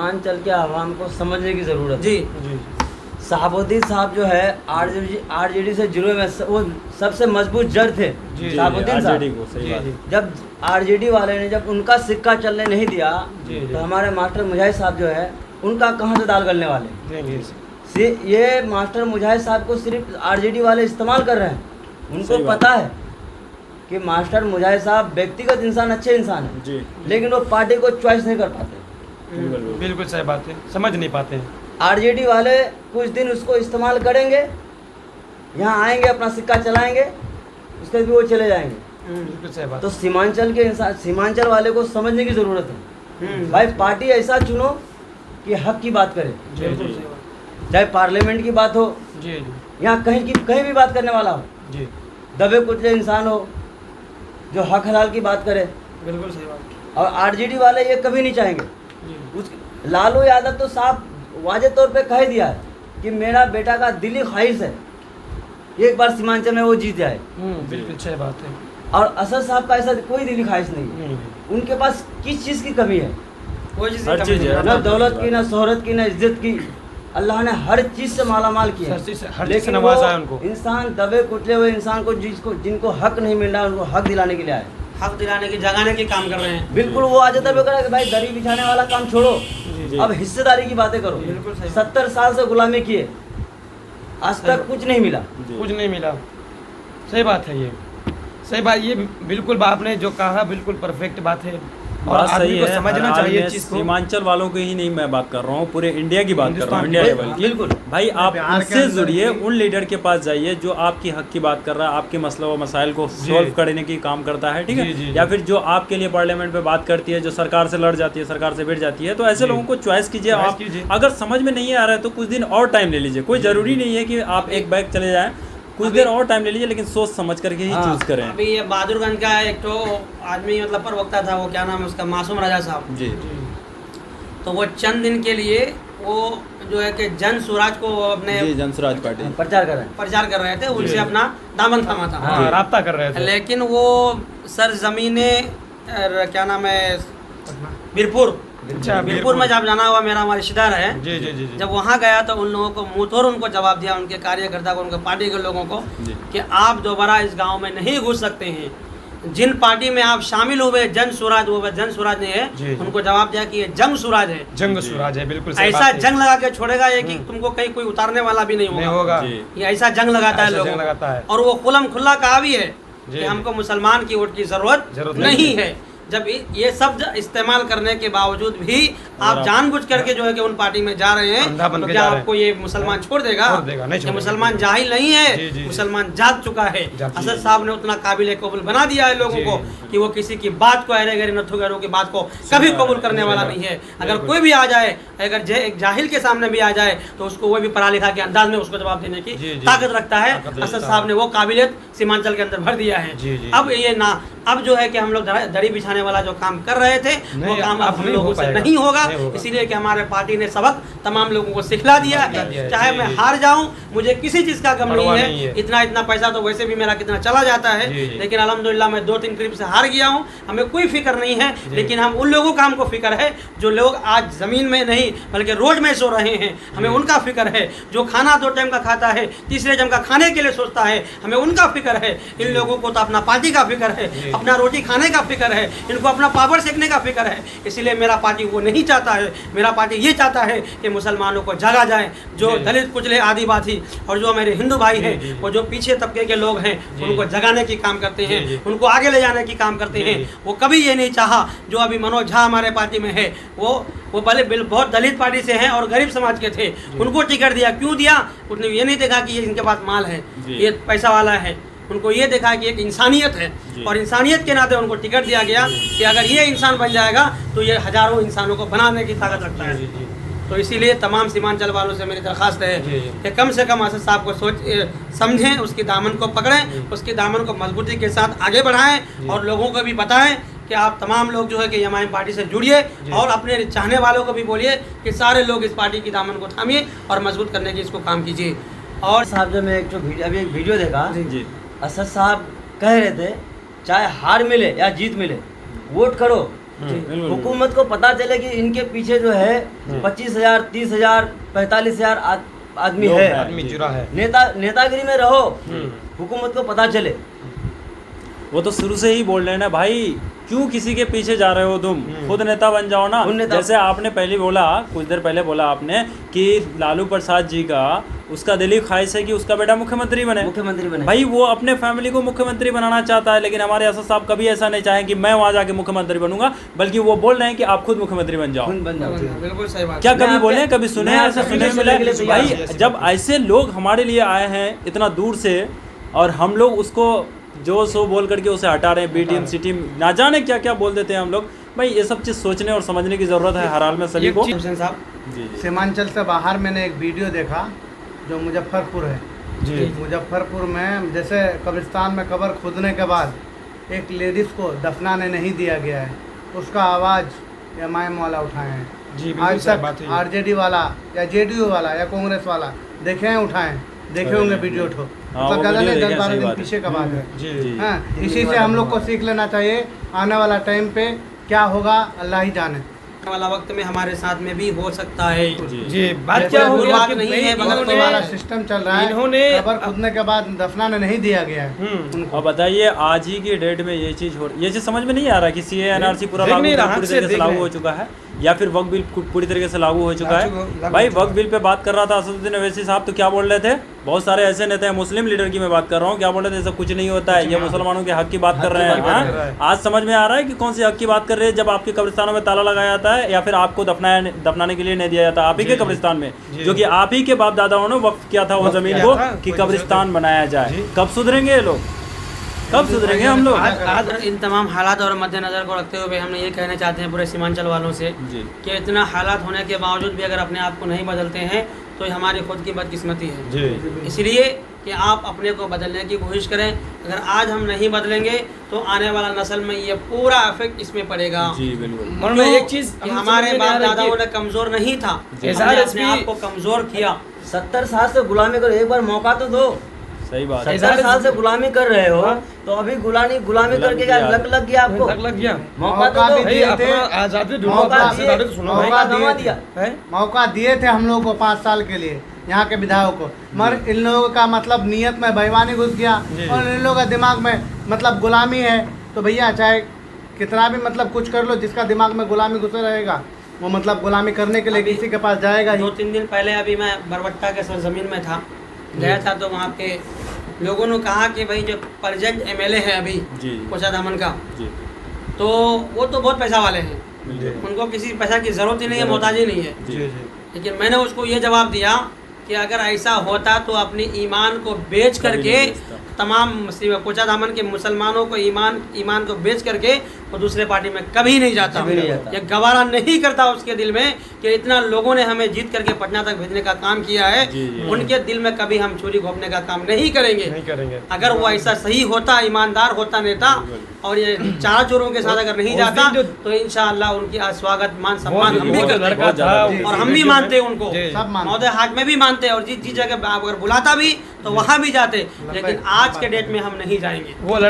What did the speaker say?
सीमांचल के आवाम को समझने की ज़रूरत है। जी जी शहाबुद्दीन साहब जो है आरजेडी से जुड़े हुए वो सबसे मजबूत जड़ थे। जी, शहाबुद्दीन आरजेडी साहब को सही जी बात। जी जब आरजेडी वाले ने जब उनका सिक्का चलने नहीं दिया जी, जी। तो हमारे मास्टर मुजाहिद साहब जो है उनका कहाँ से दाल गलने वाले। जी ये मास्टर मुजाहिद साहब को सिर्फ आरजेडी वाले इस्तेमाल कर रहे हैं। उनको सही बात। पता है कि मास्टर मुजाहिद साहब व्यक्तिगत इंसान अच्छे इंसान हैं, जी लेकिन वो पार्टी को चॉइस नहीं कर पाते। बिल्कुल। बिल्कुल सही बात है, समझ नहीं पाते हैं। आरजेडी वाले कुछ दिन उसको इस्तेमाल करेंगे, यहाँ आएंगे अपना सिक्का चलाएंगे, उसके बाद भी वो चले जाएंगे। बिल्कुल सही बात। तो सीमांचल के इंसान सीमांचल वाले को समझने की ज़रूरत है। भाई पार्टी ऐसा चुनो कि हक की बात करे, जी जी चाहे पार्लियामेंट की बात हो, जी जी यहाँ कहीं भी बात करने वाला हो, जी दबे कुचले इंसान हो जो हक हलाल की बात करे। बिल्कुल सही बात। और आरजेडी वाले ये कभी नहीं चाहेंगे। जी उस लालू यादव तो साफ वाजे तौर पे कह दिया है कि मेरा बेटा का दिली ख्वाहिश है एक बार सीमांचल में वो जीत जाए। बिल्कुल सही बात है। और असद साहब का ऐसा कोई दिली ख्वाहिश नहीं है। नहीं, उनके पास किस चीज़ की कमी है? कोई चीज़ हर चीज़ है। न दौलत की, न शोहरत की, न इज्जत की। अल्लाह ने हर चीज़ से मालामाल किया हर चीज़ से लेकिन वो नवाजा है उनको। इंसान दबे कुचले हुए इंसान को जिनको हक नहीं मिल रहा है उनको हक दिलाने के लिए आए। हक दिलाने की जगाने के काम कर रहे हैं। बिल्कुल वो आज तब करा कि भाई दरी बिछाने वाला काम छोड़ो, जी। अब हिस्सेदारी की बातें करो। बिल्कुल सही। 70 साल से गुलामी किए, आज तक कुछ नहीं मिला। जी। कुछ नहीं मिला। सही बात है, ये सही बात। ये बिल्कुल आपने जो कहा बिल्कुल परफेक्ट बात है और बात आदमी सही को है। समझना हर हाल चाहिए में इस चीज़ को। सीमांचल वालों की ही नहीं मैं बात कर रहा हूँ, पूरे इंडिया की बात कर रहा हूँ, इंडिया हिंदुस्तान लेवल की। बिल्कुल भाई आप बिहार के उससे अंदर जुड़िए, भी- उन लीडर के पास जाइए जो आपकी हक की बात कर रहा है, आपके मसला व मसाइल को सॉल्व करने की काम करता है, ठीक जी, है। जी, या जी। फिर जो आपके लिए पार्लियामेंट में बात करती है, जो सरकार से लड़ जाती है, सरकार से भिड़ जाती है, तो ऐसे जी। लोगों को चॉइस कीजिए। चॉइस आप कीजिए। अगर समझ में नहीं आ रहा है तो कुछ दिन और टाइम ले लीजिए, कोई ज़रूरी नहीं है कि आप एक बैग चले जाएँ, कुछ देर और टाइम ले लीजिए, लेकिन सोच समझ करके ही हाँ। चूज करें। अभी ये बहादुरगंज का एक तो आदमी मतलब प्रवक्ता था, वो क्या नाम है उसका, मासूम राजा साहब। जी तो वो चंद दिन के लिए वो जो है कि जन स्वराज को अपने जी, जनसुराज पार्टी। प्रचार कर रहे हैं। प्रचार कर रहे थे, उनसे अपना दामन थामा था। हाँ, राब्ता कर रहे थे। लेकिन वो सरजमीने क्या नाम है, बीरपुर अच्छा, बीरपुर में जब जाना हुआ, मेरा हमारा रिश्तेदार है। जी जी जी जी। जब वहाँ गया तो उन लोगों को मुँह तोड़ उनको जवाब दिया, उनके कार्यकर्ता को, उनके पार्टी के लोगों को, जी। कि आप दोबारा इस गांव में नहीं घुस सकते हैं। जिन पार्टी में आप शामिल हुए, जन स्वराज, वो जन स्वराज नहीं जी, है, जी। उनको जवाब दिया कि ये जंग स्वराज है। जंग जी। स्वराज है, बिल्कुल सही ऐसा बात है। जंग लगा के छोड़ेगा ये कि तुमको कहीं कोई उतारने वाला भी नहीं नहीं होगा। होगा। जी। ये ऐसा जंग लगाता है ऐसा लोगों जंग को। लगाता है। और वो खुलम खुल्ला कहा भी है जी। कि हमको मुसलमान की वोट की जरूरत जरूरत नहीं नहीं है। जब ये सब इस्तेमाल करने के बावजूद भी आप जानबूझ करके जो है कि उन पार्टी में जा रहे हैं, अंधा बन तो के क्या जा रहे हैं। आपको ये मुसलमान छोड़ देगा? छोड़ देगा, नहीं ये छोड़ेगा। मुसलमान जाहिल नहीं जी, है, जी। मुसलमान जाग चुका है। जाग असद चुका है। साहब ने उतना काबिल कबूल बना दिया है लोगों जी, को बिल्कुल। कि वो किसी की बात को, अरे गरे नथु गैरों की बात को कभी कबूल करने वाला नहीं है। अगर कोई भी आ जाए, अगर एक जाहिल के सामने भी आ जाए, तो उसको वो भी पढ़ा लिखा के अंदाज में उसको जवाब देने की जी, जी। ताकत रखता है। ताकत असद रखता साहब है। ने वो काबिलियत सीमांचल के अंदर भर दिया है। जी, जी, अब ये ना, अब जो है कि हम लोग दरी बिछाने वाला जो काम कर रहे थे, वो नहीं, काम अब अब हम नहीं लोगों हो से पाएगा। नहीं होगा। नहीं होगा। इसीलिए कि हमारे पार्टी ने सबक तमाम लोगों को सिखला दिया सिखला दिया है। है। चाहे जी, मैं जी। हार जाऊं, मुझे किसी चीज़ का गम परवाह नहीं नहीं है। है। इतना पैसा तो वैसे भी मेरा कितना चला जाता है, जी, जी। लेकिन अल्हम्दुलिल्लाह मैं 2-3 ट्रिप से हार गया हूँ, हमें कोई फिक्र नहीं है। लेकिन हम उन लोगों का हमको फिक्र है जो लोग आज ज़मीन में नहीं बल्कि रोड में सो रहे हैं, हमें उनका फिक्र है। जो खाना 2 टाइम का खाता है, तीसरे टाइम का खाने के लिए सोचता है, हमें उनका फिक्र है। इन लोगों को तो अपना पार्टी का फिक्र है, अपना रोटी खाने का फिक्र है, इनको अपना पापड़ सेकने का फिक्र है। इसलिए मेरा पार्टी वो नहीं चाहता है। मेरा पार्टी ये चाहता है कि मुसलमानों को जगा जाए, जो जी। दलित कुचले आदिवासी और जो मेरे हिंदू भाई हैं, जी, जी। वो जो पीछे तबके के लोग हैं, जी। उनको जगाने की काम करते जी, हैं, जी। उनको आगे ले जाने की काम करते जी। हैं। वो कभी ये नहीं चाहा, जो अभी मनोज झा हमारे पार्टी में है, वो भले बहुत दलित पार्टी से हैं और गरीब समाज के थे, उनको टिकट दिया। क्यों दिया? उसने ये नहीं देखा कि ये इनके पास माल है, जी। ये पैसा वाला है। उनको ये देखा कि एक इंसानियत है, जी। और इंसानियत के नाते उनको टिकट दिया गया कि अगर ये इंसान बन जाएगा तो ये हजारों इंसानों को बनाने की ताकत रखता है। जी, जी। तो इसीलिए तमाम सीमांचल वालों से मेरी दरख्वास्त है जी, जी। कि कम से कम असद साहब को समझें, उसकी दामन को पकड़ें, उसकी दामन को मजबूती के साथ आगे बढ़ाएं और लोगों को भी बताएं कि आप तमाम लोग जो है कि एम पार्टी से जुड़िए और अपने चाहने वालों को भी बोलिए कि सारे लोग इस पार्टी की दामन को थामिए और मजबूत करने की इसको काम कीजिए। और साहब जब मैं अभी एक वीडियो देखा, जी असद साहब कह रहे थे चाहे हार मिले या जीत मिले, वोट करो, बिल्कुल। हुकूमत को पता चले कि इनके पीछे जो है 25,000, 30,000, 45,000 आदमी लोग है, हैं। आदमी जुड़ा है। नेतागिरी में रहो, हुकूमत को पता चले। वो तो शुरू से ही बोल रहे हैं ना भाई, क्यों किसी के पीछे जा रहे हो तुम, खुद नेता बन जाओ ना। खुद नेता- जैसे आपने पहले बोला, कुछ देर पहले बोला आपने कि लालू प्रसाद जी का उसका दिली ख्वाहिश है कि उसका बेटा मुख्यमंत्री बने। मुख्यमंत्री बने। भाई वो अपने फैमिली को मुख्यमंत्री बनाना चाहता है, लेकिन हमारे असद साहब कभी ऐसा नहीं चाहें कि मैं वहाँ जाके मुख्यमंत्री बनूंगा, बल्कि वो बोल रहे हैं कि आप खुद मुख्यमंत्री बन जाओ। खुद बन जाओ। बिल्कुल सही बात। क्या मैं कभी आपके- बोले, कभी सुने, मैं ऐसा आपके सुनने पीछे मिला चलने के लिए है? तैयार भाई जब ऐसे लोग हमारे लिए आए हैं इतना दूर से, और हम लोग उसको जो सो बोल करके उसे हटा रहे हैं, बी टीम सी टीम ना जाने क्या क्या बोल देते हैं हम लोग। भाई ये सब चीज़ सोचने और समझने की ज़रूरत है हर हाल में सभी को। हुसैन साहब, जी जी सीमांचल से बाहर मैंने एक वीडियो देखा जो मुजफ्फरपुर है। जी मुजफ्फरपुर में जैसे कब्रिस्तान में कब्र खोदने के बाद एक लेडीज़ को दफनाने नहीं दिया गया है, उसका आवाज़ एमआईएम वाला उठाए हैं। जी, बिल्कुल आज सही तक बात है ये। आरजेडी वाला या जेडीयू वाला या कांग्रेस वाला देखे हैं उठाएं, देखे होंगे वीडियो उठो, हाँ, मतलब वो ज़्यादा वीडियो नहीं, देखे, 10-12 सही दिन बात है। पीछे का बात है। जी जी। हाँ, इसी से हम लोग को सीख लेना चाहिए। आने वाला टाइम पे क्या होगा अल्लाह ही जाने। आने वाला वक्त में हमारे साथ में भी हो सकता है। जी बात जैसे क्या हो गया बात कि नहीं भाई है, मगर इन्होंने- हमारा सिस्टम चल रहा है, इन्होंने- कब्र खोदने के बाद दफनाने नहीं दिया गया है उनको। अब बताइए आज ही की डेट में ये चीज़ समझ में नहीं आ रहा कि सीए एनआरसी पूरा देख लागू नहीं रहा, पूरी हाथ से तरीके से देख लागू रहे हो हैं। चुका है, या फिर वक्त बिल पूरी तरीके से लागू हो चुका है। भाई वक्त बिल पे बात कर रहा था असदुद्दीन अवैसी साहब, तो क्या बोल रहे थे? बहुत सारे ऐसे नेता हैं, मुस्लिम लीडर की मैं बात कर रहा हूँ, क्या बोल रहे थे? ऐसा कुछ नहीं होता है, ये मुसलमानों के हक की बात कर रहे हैं। हाँ? आज समझ में आ रहा है कि कौन सी हक की बात कर रहे हैं, जब आपके कब्रिस्तानों में ताला लगाया जाता है या फिर आपको दफनाने के लिए नहीं दिया जाता आप ही के कब्रिस्तान में, जो कि आप ही के बाप दादाओं ने वक्त किया था वो जमीन किया को था, कि कोई कब्रिस्तान बनाया जाए। जी। कब सुधरेंगे ये लोग, कब सुधरेंगे हम लोग? आज इन तमाम हालात और मद्देनज़र को रखते हुए हम ये कहना चाहते हैं पूरे सीमांचल वालों से जी कि इतना हालात होने के बावजूद भी अगर अपने आप को नहीं बदलते हैं तो ये हमारी खुद की बदकिस्मती है। जी इसलिए कि आप अपने को बदलने की कोशिश करें। अगर आज हम नहीं बदलेंगे तो आने वाला नस्ल में ये पूरा इफेक्ट इसमें पड़ेगा। जी बिल्कुल। मन में एक चीज कि हमारे बाप दादाओं ने कमज़ोर नहीं था, हमने अपने आप को कमज़ोर किया। 70 साल से गुलामी करो, एक बार मौका तो दो। सही बात है। 70 साल से गुलामी कर रहे हो, तो अभी गुलामी करके क्या लग गया आपको? लग गया मौका तो मौका दो। भी भाई दिए अपना थे, आजादी ढूंढो, मौका अपना दिए- आजादी तो सुनो भाई। मौका गंवा दिए- दिया। हैं? मौका दिए थे हम लोग को 5 साल के लिए यहाँ के विधायकों को, मगर इन लोगों का मतलब नीयत में बेईमानी घुस गया जी। और इन लोगों का दिमाग में मतलब गुलामी है। तो भैया चाहे कितना भी मतलब कुछ कर लो, जिसका दिमाग में गुलामी घुसे रहेगा वो मतलब गुलामी करने के लिए अभी किसी के पास जाएगा ही। 2-3 दिन पहले अभी मैं बरवट्टा के सरजमीन में था, गया था, तो वहाँ के लोगों ने कहा कि भाई जो प्रेजेंट एमएलए है अभी जी कोचा दामन का, जी तो वो तो बहुत पैसा वाले हैं, बिल्कुल। उनको किसी पैसा की ज़रूरत ही नहीं है, मोहताजी नहीं है। जी लेकिन मैंने उसको ये जवाब दिया कि अगर ऐसा होता तो अपनी ईमान को बेच कभी करके नहीं बेचता। तमाम कोचा दामन के मुसलमानों को ईमान को बेच करके वो दूसरे पार्टी में कभी नहीं जाता। कभी नहीं जाता। ये गवारा नहीं करता उसके दिल में कि इतना लोगों ने हमें जीत करके पटना तक भेजने का काम किया है, जी, जी। उनके दिल में कभी हम चोरी घोपने का काम नहीं करेंगे। नहीं करेंगे। अगर वो ऐसा सही होता, ईमानदार होता नेता, और ये चार चोरों के साथ अगर नहीं उस जाता दिन जो- तो इंशाअल्लाह उनकी स्वागत मान सम्मान हम भी वो करते लड़का बहुत था ज्यादा। और हम भी मानते हैं उनको, जी। सब मानते। मौदे हाथ में भी मानते हैं, और जिस जगह अगर बुलाता भी तो वहाँ भी जाते, लेकिन आज के डेट में हम नहीं जाएंगे। वो